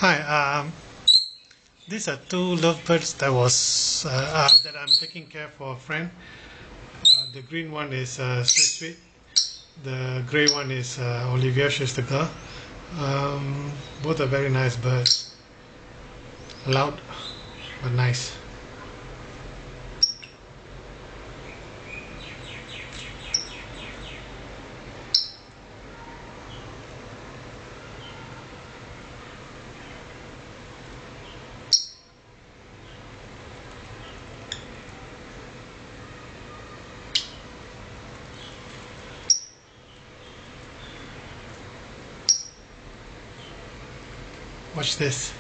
Hi, these are two lovebirds that I'm taking care for a friend. The green one is Sweet. The grey one is Olivia. She's the girl. Both are very nice birds. Loud, but nice. Watch this.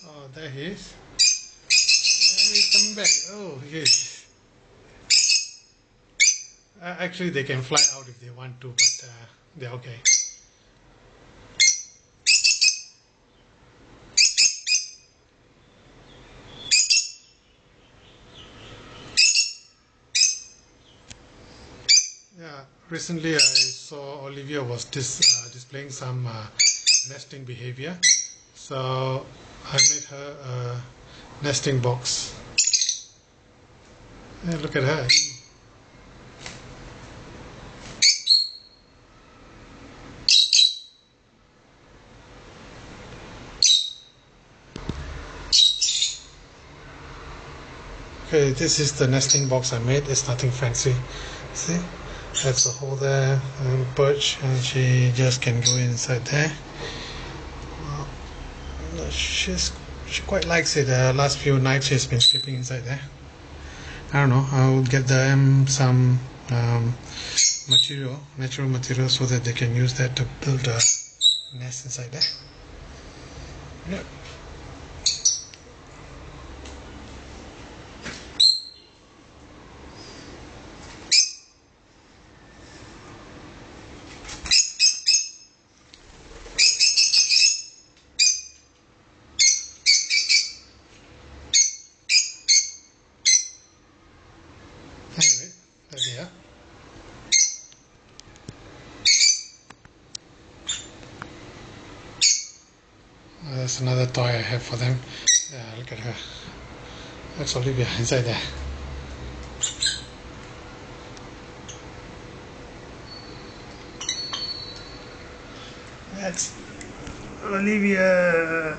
Oh, there he is. He's coming back. Oh, yes. Actually, they can fly out if they want to, but they're okay. Yeah, recently I saw Olivia was displaying some nesting behavior, so I made her a nesting box. Yeah, look at her. Okay, this is the nesting box I made. It's nothing fancy. See, that's a hole there, and perch, and she just can go inside there. She quite likes it. Last few nights she's been sleeping inside there. I don't know. I'll get them some natural material, so that they can use that to build a nest inside there. Yeah. Anyway, there they are. That's another toy I have for them. Yeah, look at her. That's Olivia inside there. That's Olivia.